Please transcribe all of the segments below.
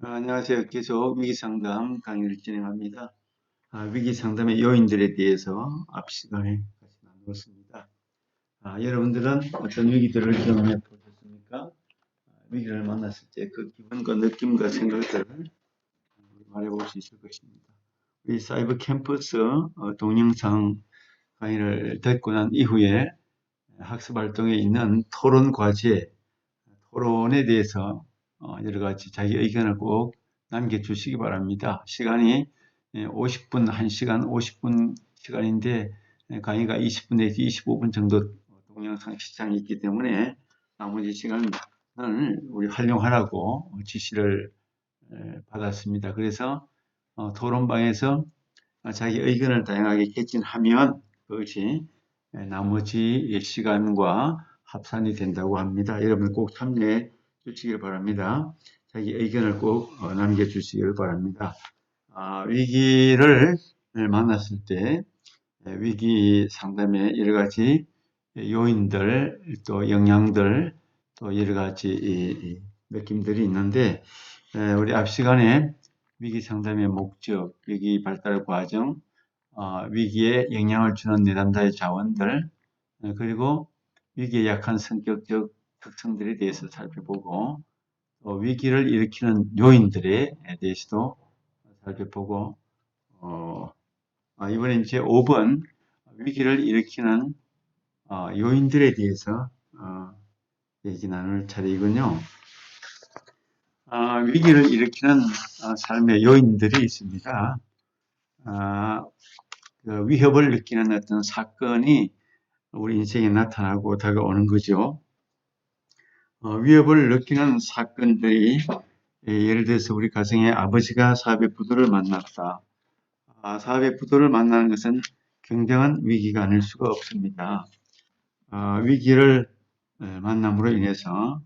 안녕하세요. 계속 위기상담 강의를 진행합니다. 위기상담의 요인들에 대해서 앞 시간에 같이 나누었습니다. 여러분들은 어떤 위기들을 경험해 보셨습니까? 위기를 만났을 때 그 기분과 느낌과 생각들을 말해 볼 수 있을 것입니다. 우리 사이버 캠퍼스 동영상 강의를 듣고 난 이후에 학습 활동에 있는 토론 과제, 토론에 대해서 여러 가지 자기 의견을 꼭 남겨주시기 바랍니다. 시간이 50분, 1시간 50분 시간인데 강의가 20분 내지 25분 정도 동영상 시장이 있기 때문에 나머지 시간을 우리 활용하라고 지시를 받았습니다. 그래서 토론방에서 자기 의견을 다양하게 개진하면 그것이 나머지 시간과 합산이 된다고 합니다. 여러분 꼭 참여해 주시길 바랍니다. 자기 의견을 꼭 남겨주시길 바랍니다. 위기를 만났을 때 위기 상담의 여러 가지 요인들, 또 영향들, 또 여러 가지 느낌들이 있는데 우리 앞 시간에 위기 상담의 목적, 위기 발달 과정, 위기에 영향을 주는 내담자의 자원들, 그리고 위기에 약한 성격적 특성들에 대해서 살펴보고, 위기를 일으키는 요인들에 대해서도 살펴보고, 이번엔 이제 5번 위기를 일으키는 요인들에 대해서 얘기 나눌 차례이군요. 위기를 일으키는 삶의 요인들이 있습니다. 그 위협을 느끼는 어떤 사건이 우리 인생에 나타나고 다가오는 거죠. 위협을 느끼는 사건들이 예를 들어서 우리 가정의 아버지가 사업의 부도를 만났다. 사업의 부도를 만나는 것은 굉장한 위기가 아닐 수가 없습니다. 위기를 만남으로 인해서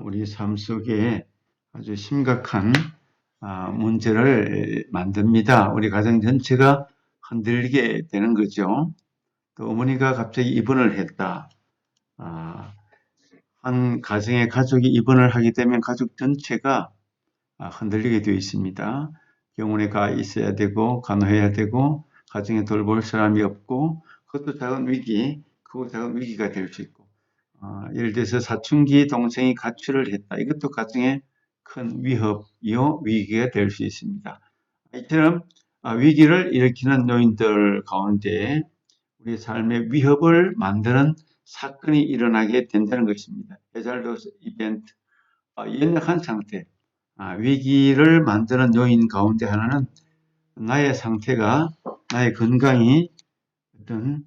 우리 삶 속에 아주 심각한 문제를 만듭니다. 우리 가정 전체가 흔들리게 되는 거죠. 또 어머니가 갑자기 입원을 했다. 한 가정의 가족이 입원을 하게 되면 가족 전체가 흔들리게 되어 있습니다. 병원에 가 있어야 되고 간호해야 되고 가정에 돌볼 사람이 없고 그것도 작은 위기, 그거 작은 위기가 될 수 있고 예를 들어서 사춘기 동생이 가출을 했다. 이것도 가정의 큰 위협이요 위기가 될 수 있습니다. 이처럼 위기를 일으키는 요인들 가운데 우리 삶의 위협을 만드는 사건이 일어나게 된다는 것입니다. 해잘도스 이벤트, 연약한 상태, 위기를 만드는 요인 가운데 하나는 나의 상태가, 나의 건강이 어떤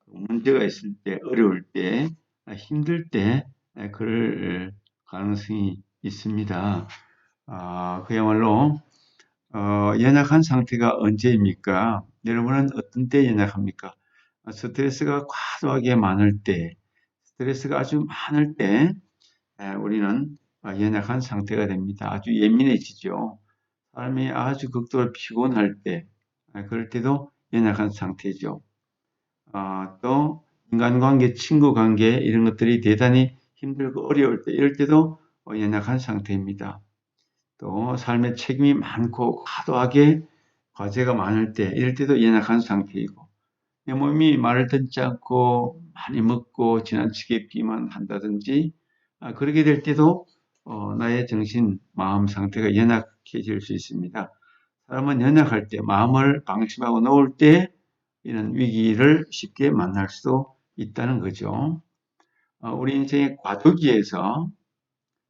문제가 있을 때, 어려울 때, 힘들 때 그럴 가능성이 있습니다. 그야말로 연약한 상태가 언제입니까? 여러분은 어떤 때 연약합니까? 스트레스가 과도하게 많을 때, 스트레스가 아주 많을 때 우리는 연약한 상태가 됩니다. 아주 예민해지죠. 사람이 아주 극도로 피곤할 때, 그럴 때도 연약한 상태죠. 또 인간관계, 친구관계 이런 것들이 대단히 힘들고 어려울 때, 이럴 때도 연약한 상태입니다. 또 삶에 책임이 많고 과도하게 과제가 많을 때, 이럴 때도 연약한 상태이고, 내 몸이 말을 듣지 않고 많이 먹고 지나치게 비만한다든지 그렇게 될 때도 나의 정신, 마음 상태가 연약해질 수 있습니다. 사람은 연약할 때, 마음을 방심하고 놓을 때 이런 위기를 쉽게 만날 수도 있다는 거죠. 우리 인생의 과도기에서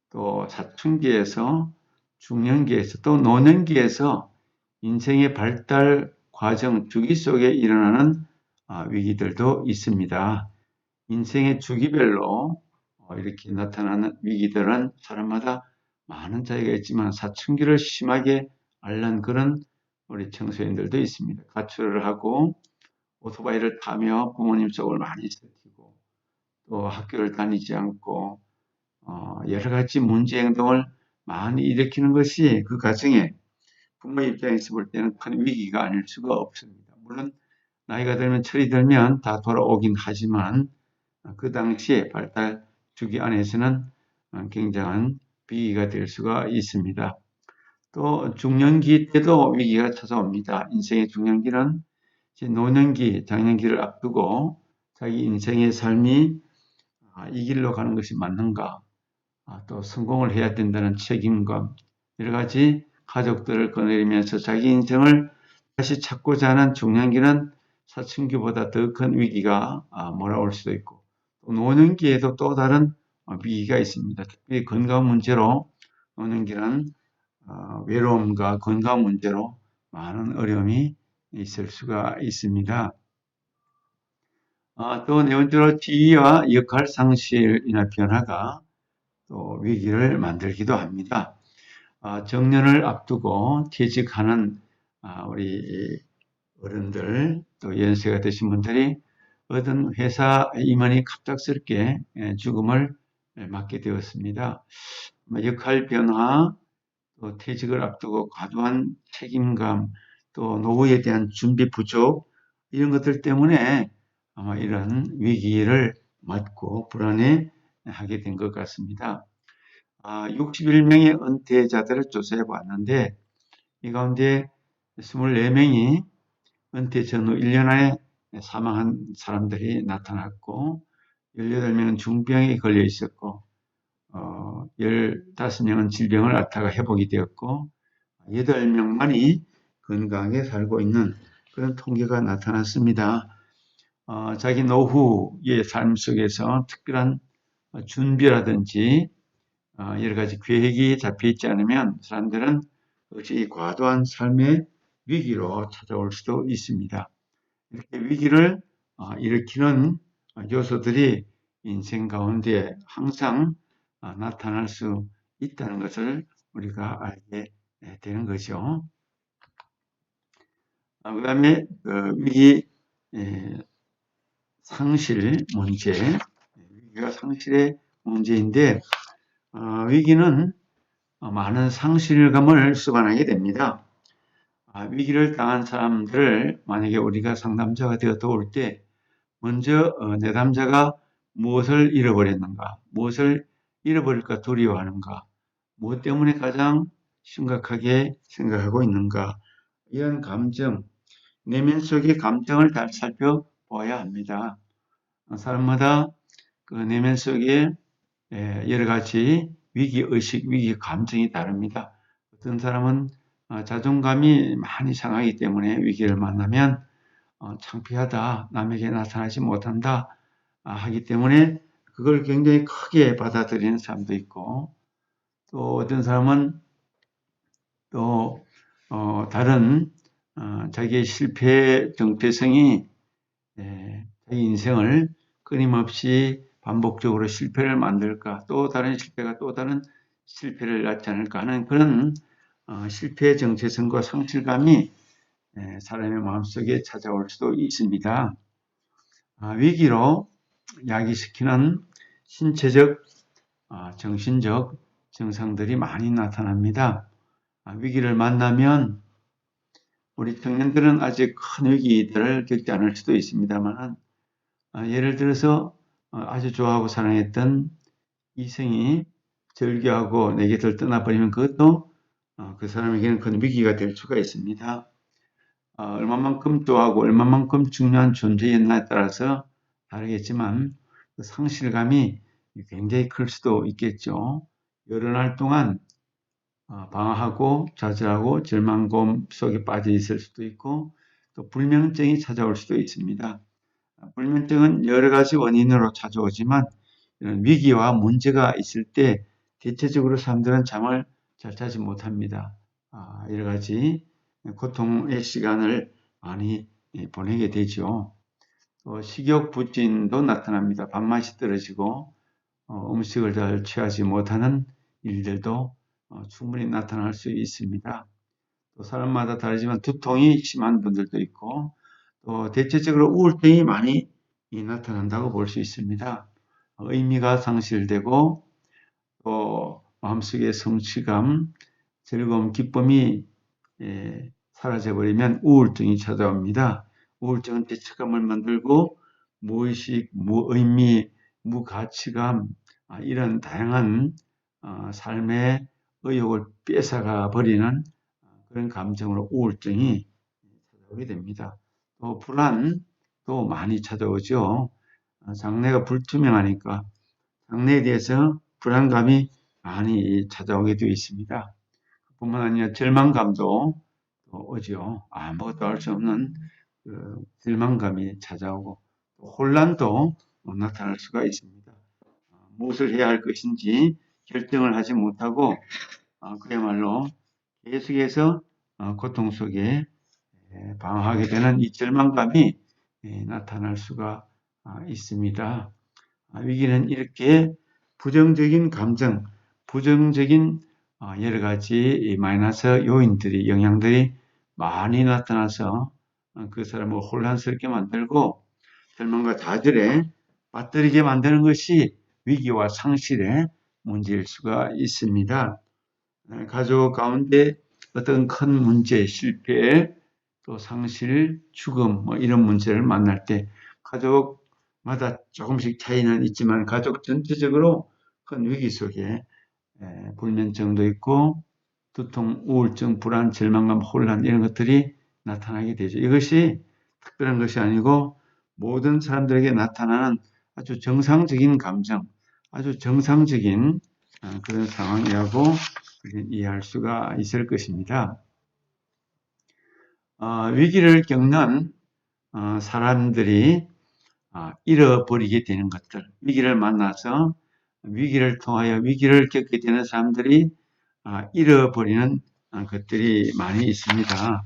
또 사춘기에서 중년기에서 또 노년기에서 인생의 발달 과정 주기 속에 일어나는 위기들도 있습니다. 인생의 주기별로 이렇게 나타나는 위기들은 사람마다 많은 차이가 있지만 사춘기를 심하게 앓는 그런 우리 청소년들도 있습니다. 가출을 하고 오토바이를 타며 부모님 속을 많이 썩히고 또 학교를 다니지 않고 여러 가지 문제 행동을 많이 일으키는 것이 그 가정에 부모 입장에서 볼 때는 큰 위기가 아닐 수가 없습니다. 물론 나이가 들면 철이 들면 다 돌아오긴 하지만 그 당시에 발달 주기 안에서는 굉장한 위기가 될 수가 있습니다. 또 중년기 때도 위기가 찾아옵니다. 인생의 중년기는 이제 노년기, 장년기를 앞두고 자기 인생의 삶이 이 길로 가는 것이 맞는가, 또 성공을 해야 된다는 책임감, 여러 가지 가족들을 거느리면서 자기 인생을 다시 찾고자 하는 중년기는 사춘기보다 더 큰 위기가 몰아올 수도 있고, 또 노년기에도 또 다른 위기가 있습니다. 특히 건강 문제로 노년기는 외로움과 건강 문제로 많은 어려움이 있을 수가 있습니다. 또 네 번째로 지위와 역할 상실이나 변화가 또 위기를 만들기도 합니다. 정년을 앞두고 퇴직하는 우리 어른들, 또 연세가 되신 분들이 어떤 회사 임원이 갑작스럽게 죽음을 맞게 되었습니다. 역할 변화, 또 퇴직을 앞두고 과도한 책임감, 또 노후에 대한 준비 부족, 이런 것들 때문에 아마 이런 위기를 맞고 불안해하게 된 것 같습니다. 61명의 은퇴자들을 조사해 봤는데, 이 가운데 24명이 은퇴 전후 1년 안에 사망한 사람들이 나타났고, 18명은 중병에 걸려 있었고, 15명은 질병을 앓다가 회복이 되었고, 8명만이 건강하게 살고 있는 그런 통계가 나타났습니다. 자기 노후의 삶 속에서 특별한 준비라든지 여러 가지 계획이 잡혀 있지 않으면 사람들은 그것이 과도한 삶의 위기로 찾아올 수도 있습니다. 이렇게 위기를 일으키는 요소들이 인생 가운데 항상 나타날 수 있다는 것을 우리가 알게 되는 거죠. 그 다음에 위기 상실 문제, 위기가 상실의 문제인데, 위기는 많은 상실감을 수반하게 됩니다. 위기를 당한 사람들을 만약에 우리가 상담자가 되어 도울 때 먼저 내담자가 무엇을 잃어버렸는가, 무엇을 잃어버릴까 두려워하는가, 무엇 때문에 가장 심각하게 생각하고 있는가, 이런 감정, 내면 속의 감정을 잘 살펴보아야 합니다. 사람마다 그 내면 속에 여러 가지 위기의식, 위기 감정이 다릅니다. 어떤 사람은 자존감이 많이 상하기 때문에 위기를 만나면 창피하다, 남에게 나타나지 못한다 하기 때문에 그걸 굉장히 크게 받아들이는 사람도 있고, 또 어떤 사람은 또 다른 자기의 실패 정체성이 자기 인생을 끊임없이 반복적으로 실패를 만들까, 또 다른 실패가 또 다른 실패를 낳지 않을까 하는 그런 실패의 정체성과 상실감이 사람의 마음속에 찾아올 수도 있습니다. 위기로 야기시키는 신체적, 정신적 증상들이 많이 나타납니다. 위기를 만나면 우리 청년들은 아직 큰 위기들을 겪지 않을 수도 있습니다만, 예를 들어서 아주 좋아하고 사랑했던 이성이 절교하고 내 곁을 떠나버리면 그것도 그 사람에게는 큰 위기가 될 수가 있습니다. 얼마만큼 좋아하고 얼마만큼 중요한 존재였나에 따라서 다르겠지만 그 상실감이 굉장히 클 수도 있겠죠. 여러 날 동안 방황하고 좌절하고 절망감 속에 빠져 있을 수도 있고, 또 불면증이 찾아올 수도 있습니다. 불면증은 여러 가지 원인으로 찾아오지만 이런 위기와 문제가 있을 때 대체적으로 사람들은 잠을 잘 자지 못합니다. 여러 가지 고통의 시간을 많이 보내게 되죠. 식욕 부진도 나타납니다. 밥맛이 떨어지고 음식을 잘 취하지 못하는 일들도 충분히 나타날 수 있습니다. 또 사람마다 다르지만 두통이 심한 분들도 있고, 또 대체적으로 우울증이 많이 나타난다고 볼 수 있습니다. 의미가 상실되고 또 마음속의 성취감, 즐거움, 기쁨이 사라져버리면 우울증이 찾아옵니다. 우울증은 대처감을 만들고 무의식, 무의미, 무가치감, 이런 다양한 삶의 의욕을 뺏어가 버리는 그런 감정으로 우울증이 찾아오게 됩니다. 또 불안도 많이 찾아오죠. 장래가 불투명하니까 장래에 대해서 불안감이 많이 찾아오게 되어 있습니다. 뿐만 아니라 절망감도 오죠. 아무것도 할 수 없는 그 절망감이 찾아오고 혼란도 나타날 수가 있습니다. 무엇을 해야 할 것인지 결정을 하지 못하고 그야말로 계속해서 고통 속에 방황하게 되는 이 절망감이 나타날 수가 있습니다. 위기는 이렇게 부정적인 감정, 부정적인 여러 가지 마이너스 요인들이, 영향들이 많이 나타나서 그 사람을 혼란스럽게 만들고 절망과 좌절에 빠뜨리게 만드는 것이 위기와 상실의 문제일 수가 있습니다. 가족 가운데 어떤 큰 문제, 실패, 또 상실, 죽음 뭐 이런 문제를 만날 때 가족마다 조금씩 차이는 있지만 가족 전체적으로 큰 위기 속에 불면증도 있고 두통, 우울증, 불안, 절망감, 혼란 이런 것들이 나타나게 되죠. 이것이 특별한 것이 아니고 모든 사람들에게 나타나는 아주 정상적인 감정, 아주 정상적인 그런 상황이라고 이해할 수가 있을 것입니다. 위기를 겪는 사람들이 잃어버리게 되는 것들, 위기를 만나서 위기를 통하여 위기를 겪게 되는 사람들이 잃어버리는 것들이 많이 있습니다.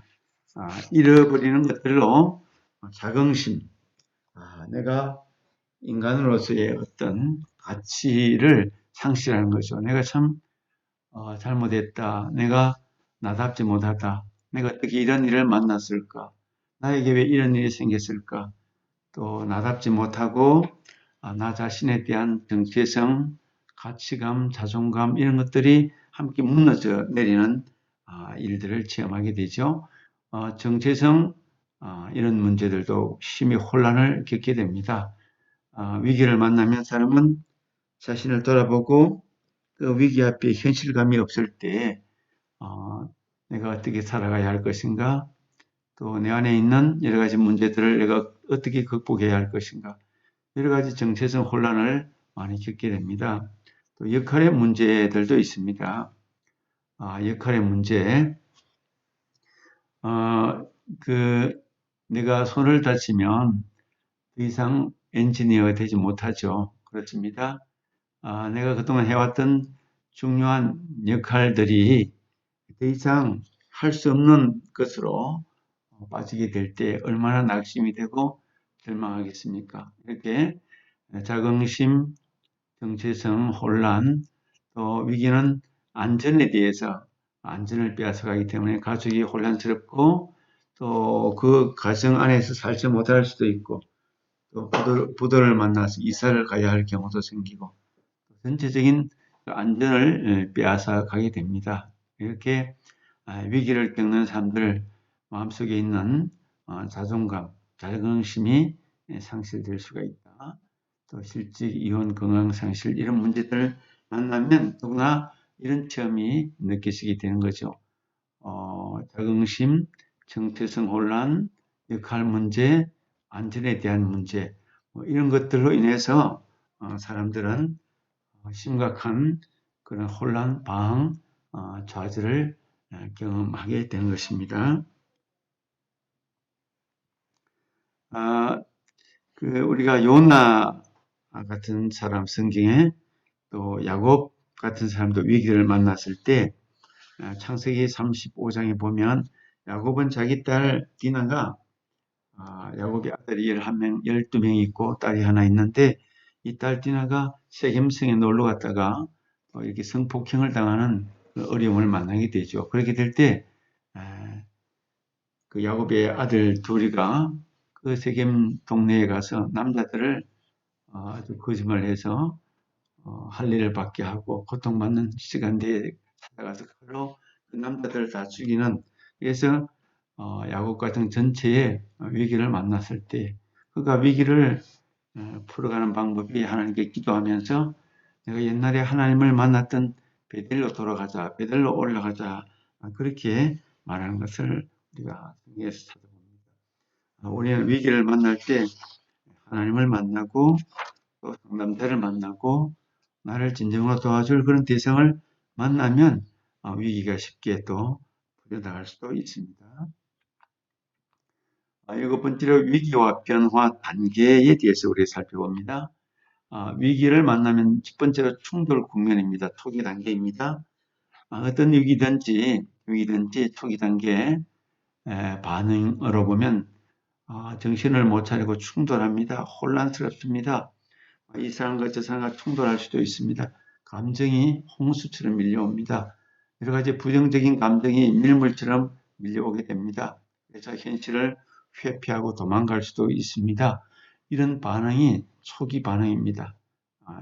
잃어버리는 것들로 자긍심, 내가 인간으로서의 어떤 가치를 상실하는 거죠. 내가 참 잘못했다. 내가 나답지 못하다. 내가 어떻게 이런 일을 만났을까? 나에게 왜 이런 일이 생겼을까? 또 나답지 못하고 나 자신에 대한 정체성, 가치감, 자존감 이런 것들이 함께 무너져 내리는 일들을 체험하게 되죠. 정체성 이런 문제들도 심히 혼란을 겪게 됩니다. 위기를 만나면 사람은 자신을 돌아보고 그 위기 앞에 현실감이 없을 때 내가 어떻게 살아가야 할 것인가, 또 내 안에 있는 여러 가지 문제들을 내가 어떻게 극복해야 할 것인가, 여러 가지 정체성 혼란을 많이 겪게 됩니다. 또 역할의 문제들도 있습니다. 역할의 문제, 내가 손을 다치면 더 이상 엔지니어가 되지 못하죠. 그렇습니다. 내가 그동안 해왔던 중요한 역할들이 더 이상 할 수 없는 것으로 빠지게 될 때 얼마나 낙심이 되고 절망하겠습니까? 이렇게 자긍심, 정체성, 혼란, 또 위기는 안전에 대해서 안전을 빼앗아가기 때문에 가족이 혼란스럽고 또 그 가정 안에서 살지 못할 수도 있고 또 부도를 만나서 이사를 가야 할 경우도 생기고 전체적인 안전을 빼앗아 가게 됩니다. 이렇게 위기를 겪는 사람들 마음속에 있는 자존감, 자긍심이 상실될 수가 있다. 또 실직, 이혼, 건강 상실 이런 문제들을 만나면 누구나 이런 체험이 느껴지게 되는 거죠. 자긍심, 정체성 혼란, 역할 문제, 안전에 대한 문제 뭐 이런 것들로 인해서 사람들은 심각한 그런 혼란, 방황, 좌절을 경험하게 되는 것입니다. 우리가 요나 같은 사람 성경에 또 야곱 같은 사람도 위기를 만났을 때 창세기 35장에 보면 야곱은 자기 딸 디나가 야곱의 아들이 12명이 있고 딸이 하나 있는데 이 딸 디나가 세겜성에 놀러 갔다가 이렇게 성폭행을 당하는 어려움을 만나게 되죠. 그렇게 될 때 그 야곱의 아들 둘이가 그 세겜 동네에 가서 남자들을 아주 거짓말을 해서 할례를 받게 하고 고통받는 시간대에 찾아가서 서로 그 남자들을 다 죽이는 그래서 야곱 같은 전체의 위기를 만났을 때 그가 위기를 풀어가는 방법이 하나님께 기도하면서 내가 옛날에 하나님을 만났던 베델로 돌아가자, 베델로 올라가자, 그렇게 말하는 것을 우리가 성경에서 찾아봅니다. 우리는 위기를 만날 때 하나님을 만나고 또 상담자를 만나고 나를 진정으로 도와줄 그런 대상을 만나면 위기가 쉽게 또 풀려나갈 수도 있습니다. 일곱 번째로 위기와 변화 단계에 대해서 우리가 살펴봅니다. 위기를 만나면 첫 번째로 충돌 국면입니다. 초기 단계입니다. 어떤 위기든지 초기 단계 반응으로 보면 정신을 못 차리고 충돌합니다. 혼란스럽습니다. 이 사람과 저 사람과 충돌할 수도 있습니다. 감정이 홍수처럼 밀려옵니다. 여러 가지 부정적인 감정이 밀물처럼 밀려오게 됩니다. 그래서 현실을 회피하고 도망갈 수도 있습니다. 이런 반응이 초기 반응입니다.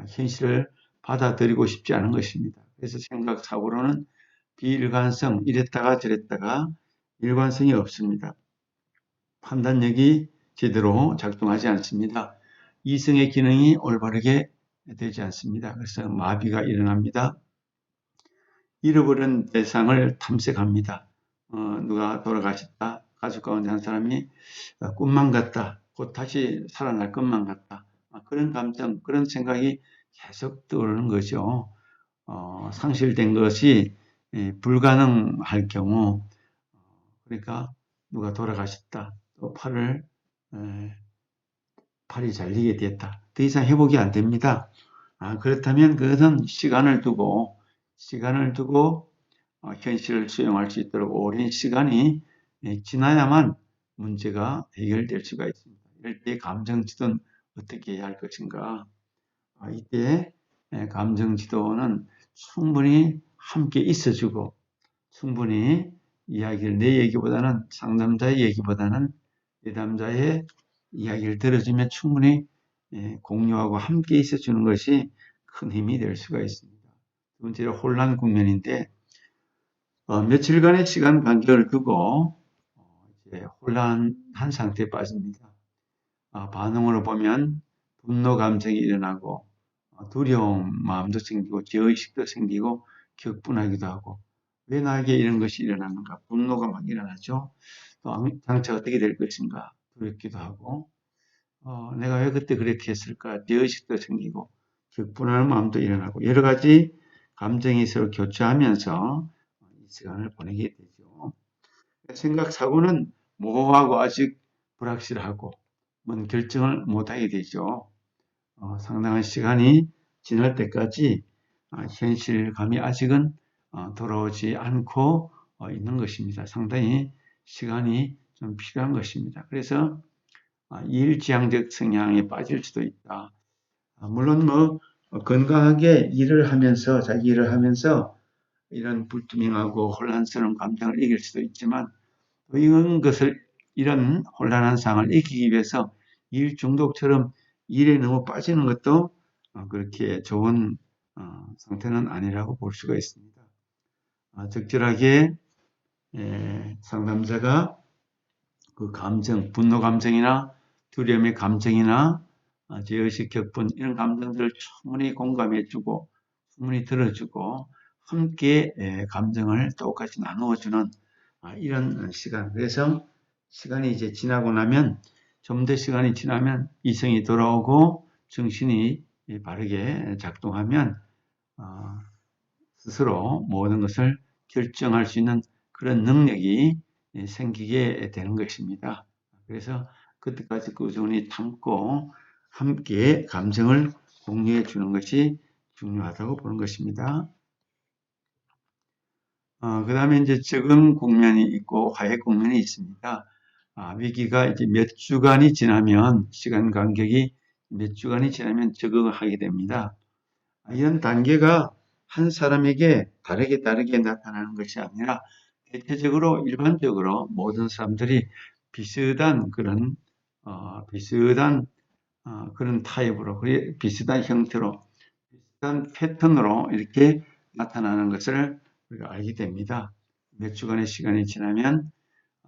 현실을 받아들이고 싶지 않은 것입니다. 그래서 생각, 사고로는 비일관성, 이랬다가 저랬다가 일관성이 없습니다. 판단력이 제대로 작동하지 않습니다. 이성의 기능이 올바르게 되지 않습니다. 그래서 마비가 일어납니다. 잃어버린 대상을 탐색합니다. 누가 돌아가셨다. 가족 가운데 한 사람이 꿈만 같다. 곧 다시 살아날 것만 같다. 그런 감정, 그런 생각이 계속 떠오르는 거죠. 상실된 것이 불가능할 경우, 그러니까 누가 돌아가셨다. 또 팔이 잘리게 됐다. 더 이상 회복이 안 됩니다. 그렇다면 그것은 시간을 두고 현실을 수용할 수 있도록 오랜 시간이 지나야만 문제가 해결될 수가 있습니다. 이럴 때 감정 지도는 어떻게 해야 할 것인가? 이때 감정 지도는 충분히 함께 있어주고 충분히 이야기를 내 얘기보다는 상담자의 얘기보다는 내담자의 이야기를 들어주면 충분히 공유하고 함께 있어주는 것이 큰 힘이 될 수가 있습니다. 두 번째로 혼란 국면인데 며칠간의 시간 간격을 두고 이제 혼란한 상태에 빠집니다. 반응으로 보면 분노 감정이 일어나고 두려움 마음도 생기고 죄의식도 생기고 격분하기도 하고 왜 나에게 이런 것이 일어나는가 분노가 막 일어나죠. 또 장차 어떻게 될 것인가 두렵기도 하고 내가 왜 그때 그렇게 했을까 죄의식도 생기고 격분하는 마음도 일어나고 여러 가지 감정이 서로 교차하면서 이 시간을 보내게 되죠. 생각 사고는 모호하고 아직 불확실하고 결정을 못하게 되죠. 상당한 시간이 지날 때까지 현실감이 아직은 돌아오지 않고 있는 것입니다. 상당히 시간이 좀 필요한 것입니다. 그래서 일지향적 성향에 빠질 수도 있다. 물론 건강하게 자기 일을 하면서 이런 불투명하고 혼란스러운 감정을 이길 수도 있지만 이런 혼란한 상황을 이기기 위해서 일 중독처럼 일에 너무 빠지는 것도 그렇게 좋은 상태는 아니라고 볼 수가 있습니다. 적절하게 상담자가 그 감정, 분노 감정이나 두려움의 감정이나 죄의식, 격분 이런 감정들을 충분히 공감해주고 충분히 들어주고 함께 감정을 똑같이 나누어주는 이런 시간. 그래서 시간이 이제 지나고 나면 좀 더 시간이 지나면 이성이 돌아오고 정신이 바르게 작동하면 스스로 모든 것을 결정할 수 있는 그런 능력이 생기게 되는 것입니다. 그래서 그때까지 꾸준히 참고 함께 감정을 공유해 주는 것이 중요하다고 보는 것입니다. 그 다음에 이제 적응 국면이 있고 화해 국면이 있습니다. 위기가 이제 몇 주간이 지나면 시간 간격이 몇 주간이 지나면 적응을 하게 됩니다. 이런 단계가 한 사람에게 다르게 나타나는 것이 아니라 대체적으로 일반적으로 모든 사람들이 비슷한 그런 타입으로 비슷한 형태로 비슷한 패턴으로 이렇게 나타나는 것을 우리가 알게 됩니다. 몇 주간의 시간이 지나면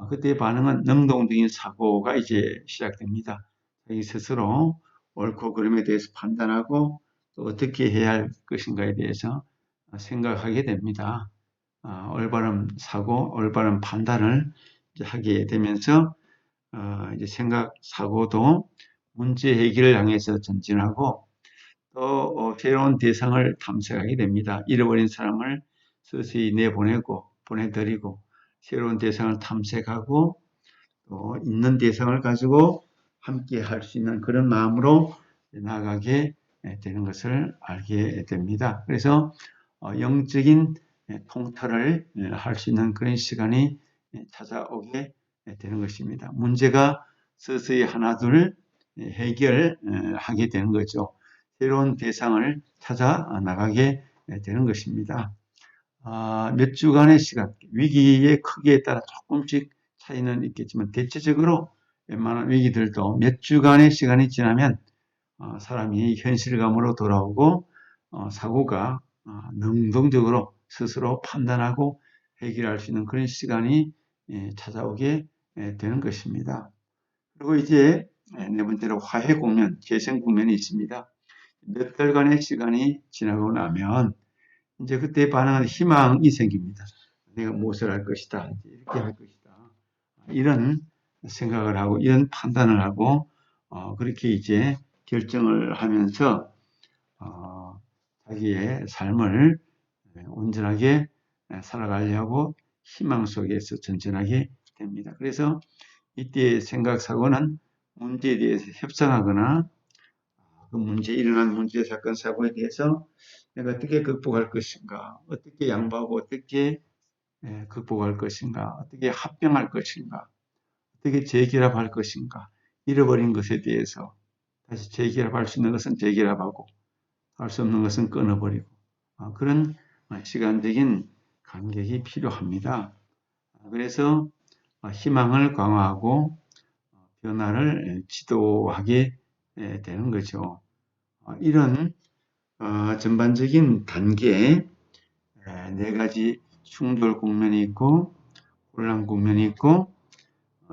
그때의 반응은 능동적인 사고가 이제 시작됩니다. 자기 스스로 옳고 그름에 대해서 판단하고 또 어떻게 해야 할 것인가에 대해서 생각하게 됩니다. 올바른 사고, 올바른 판단을 이제 하게 되면서 이제 생각, 사고도 문제 해결을 향해서 전진하고 또 새로운 대상을 탐색하게 됩니다. 잃어버린 사람을 서서히 내보내고 보내드리고 새로운 대상을 탐색하고 또 있는 대상을 가지고 함께 할 수 있는 그런 마음으로 나아가게 되는 것을 알게 됩니다. 그래서 영적인 통달을 할 수 있는 그런 시간이 찾아오게 되는 것입니다. 문제가 서서히 하나둘 해결하게 되는 거죠. 새로운 대상을 찾아 나가게 되는 것입니다. 몇 주간의 시간, 위기의 크기에 따라 조금씩 차이는 있겠지만 대체적으로 웬만한 위기들도 몇 주간의 시간이 지나면 사람이 현실감으로 돌아오고 사고가 능동적으로 스스로 판단하고 해결할 수 있는 그런 시간이 찾아오게 되는 것입니다. 그리고 이제 네 번째로 화해 국면, 재생 국면이 있습니다. 몇 달간의 시간이 지나고 나면 이제 그때 반응하는 희망이 생깁니다. 내가 무엇을 할 것이다. 이렇게 할 것이다. 이런 생각을 하고 이런 판단을 하고 그렇게 이제 결정을 하면서 자기의 삶을 온전하게 살아가려고 희망 속에서 전진하게 됩니다. 그래서 이때 생각 사고는 문제에 대해서 협상하거나 그 문제 일어난 문제 사건 사고에 대해서 내가 어떻게 극복할 것인가, 어떻게 양보하고 어떻게 극복할 것인가, 어떻게 합병할 것인가, 어떻게 재결합할 것인가, 잃어버린 것에 대해서 다시 재결합할 수 있는 것은 재결합하고 할 수 없는 것은 끊어버리고 그런 시간적인 간격이 필요합니다. 그래서 희망을 강화하고 변화를 지도하게 되는 거죠. 이런 전반적인 단계에 네 가지 충돌 국면이 있고 혼란 국면이 있고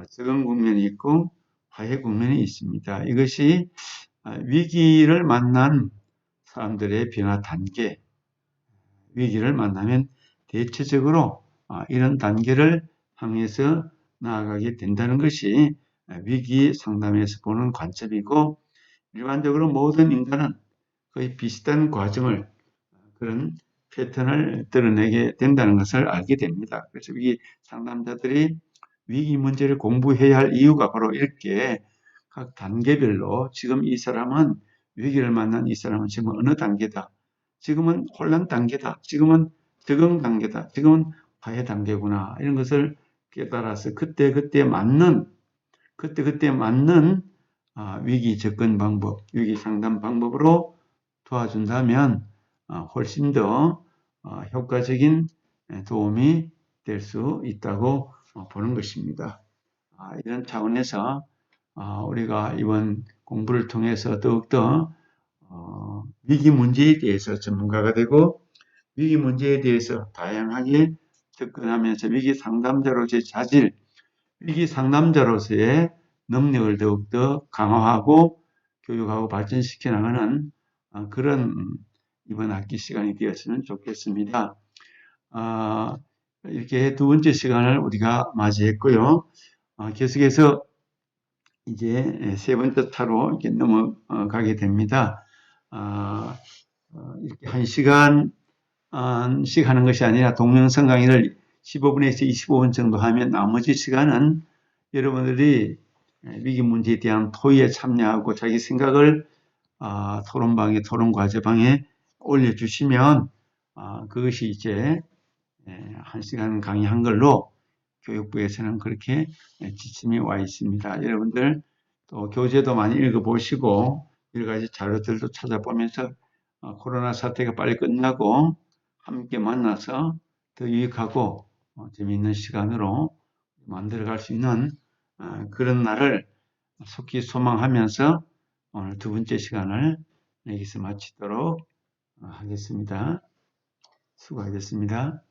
적응 국면이 있고 화해 국면이 있습니다. 이것이 위기를 만난 사람들의 변화 단계, 위기를 만나면 대체적으로 이런 단계를 향해서 나아가게 된다는 것이 위기 상담에서 보는 관점이고 일반적으로 모든 인간은 거의 비슷한 과정을 그런 패턴을 드러내게 된다는 것을 알게 됩니다. 그래서 위기 상담자들이 위기 문제를 공부해야 할 이유가 바로 이렇게 각 단계별로 지금 이 사람은 위기를 만난 이 사람은 지금 어느 단계다. 지금은 혼란 단계다. 지금은 적응 단계다. 지금은 화해 단계구나. 이런 것을 깨달아서 그때그때 맞는 위기 접근 방법, 위기 상담 방법으로 도와준다면 훨씬 더 효과적인 도움이 될 수 있다고 보는 것입니다. 이런 차원에서 우리가 이번 공부를 통해서 더욱더 위기 문제에 대해서 전문가가 되고 위기 문제에 대해서 다양하게 접근하면서 위기 상담자로서의 자질, 위기 상담자로서의 능력을 더욱더 강화하고 교육하고 발전시켜 나가는 그런 이번 학기 시간이 되었으면 좋겠습니다. 이렇게 두 번째 시간을 우리가 맞이했고요. 계속해서 이제 세 번째 타로 이렇게 넘어가게 됩니다. 이렇게 한 시간씩 하는 것이 아니라 동영상 강의를 15분에서 25분 정도 하면 나머지 시간은 여러분들이 위기 문제에 대한 토의에 참여하고 자기 생각을 토론방에, 토론과제방에 올려주시면 그것이 이제 1시간 강의한 걸로 교육부에서는 그렇게 지침이 와 있습니다. 여러분들 또 교재도 많이 읽어보시고 여러 가지 자료들도 찾아보면서 코로나 사태가 빨리 끝나고 함께 만나서 더 유익하고 재미있는 시간으로 만들어갈 수 있는 그런 날을 속히 소망하면서 오늘 두 번째 시간을 여기서 마치도록 하겠습니다. 수고하셨습니다.